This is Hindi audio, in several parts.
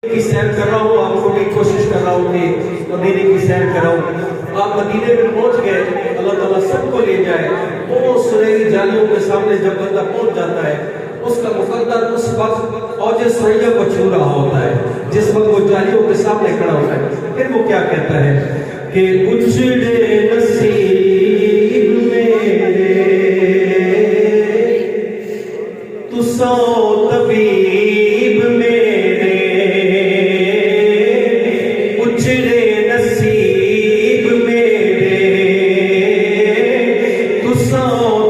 की सैर कर रहा हूँ, आपको भी कोशिश कर रहा हूँ कि मदीने की सैर कराऊँ। आप मदीने में पहुँच गए, अल्लाह ताला सबको ले जाए। वो सुनहरी जालियों के सामने जब बंदा पहुँच जाता है, उसका मुकद्दर उस वक्त औजे सुरैया को छू रहा होता है, जिस वक्त वो जालियों के सामने खड़ा होता है। फिर वो क्या कहता है कि उजड़े नसीब मेरे तुसा तबीब मेरे, उजड़े नसीब मेरे तुसा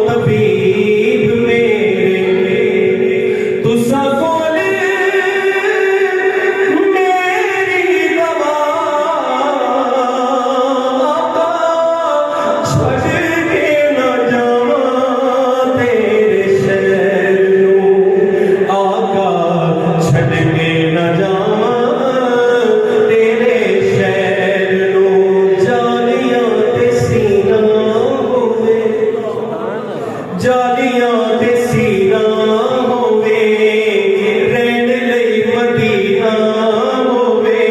तबीब मेरे, तुसा कोले मेरी दवा छड़ के न जावा तेरे शहर नूं, आका छड़ के न जावा तेरे शहर नूं। जालियां ते सीना होवे, जालियां ते सीना होवे, रहन लई मदीना होवे।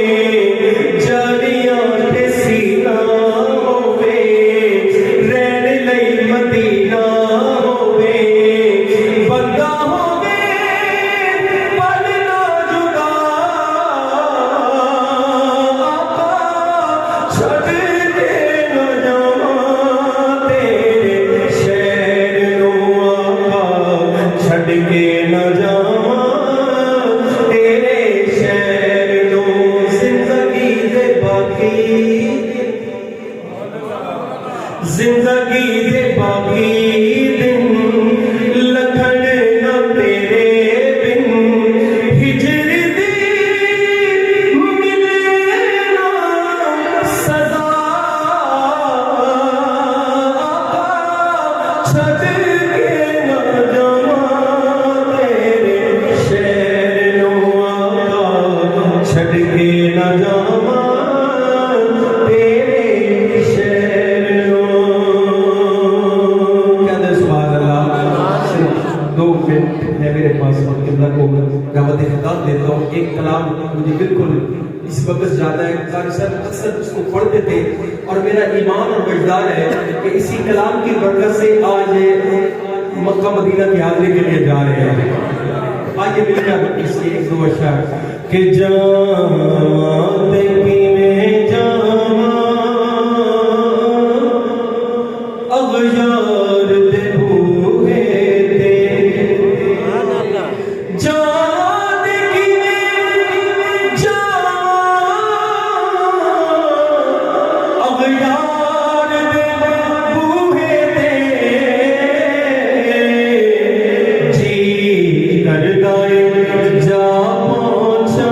जालियां ते सीना होवे, रहन लई मदीना होवे। बंदा होवे पल ना जुदा, आका छड़ के न जावा तेरे शहर नूं, आका छड़ के न जावा तेरे शहर नूं। जिंदगी दे बाकी, जिंदगी दे बाकी दिन लखन न तेरे बिन, हिजर दी मिले ना सदा, छड़ के न जावा तेरे शहर नूं, आका छड़ के न जावा तेरे शहर नूं। कहते सुभान अल्लाह। 2 मिनट है मेरे पास, किबला को दावत खिताब देता हूँ। एक कलाम मुझे बिल्कुल इस वक्त ज्यादा है, कारी साहब अक्सर उसको पढ़ते थे और मेरा ईमान और वजदान है कि इसी कलाम की बरकत से आज मक्का मदीना की हाजिरी के लिए जा रहे हैं। आइए मिलकर इसके 1-2 अशआर के जाते में जावा अगयार दे बूहे ते, जाते में जावा अगयार दे बूहे ते, जी कर गाए जा पहुंचा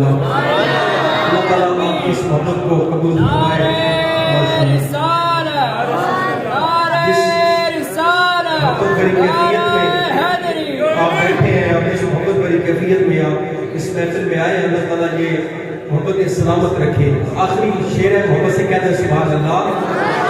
अल्लाह। अल्लाह ताला आपकी इस मोहब्बत को कबूल फरमाए। जिस मोहब्बत भरी कैफियत में आप बैठे हैं, आप इस मोहब्बत भरी कैफियत में आप इस महफिल में आए, अल्लाह ताला ये मोहब्बत सलामत रखे। आखिरी शेर है, मोहब्बत से कहते हैं सुभान अल्लाह।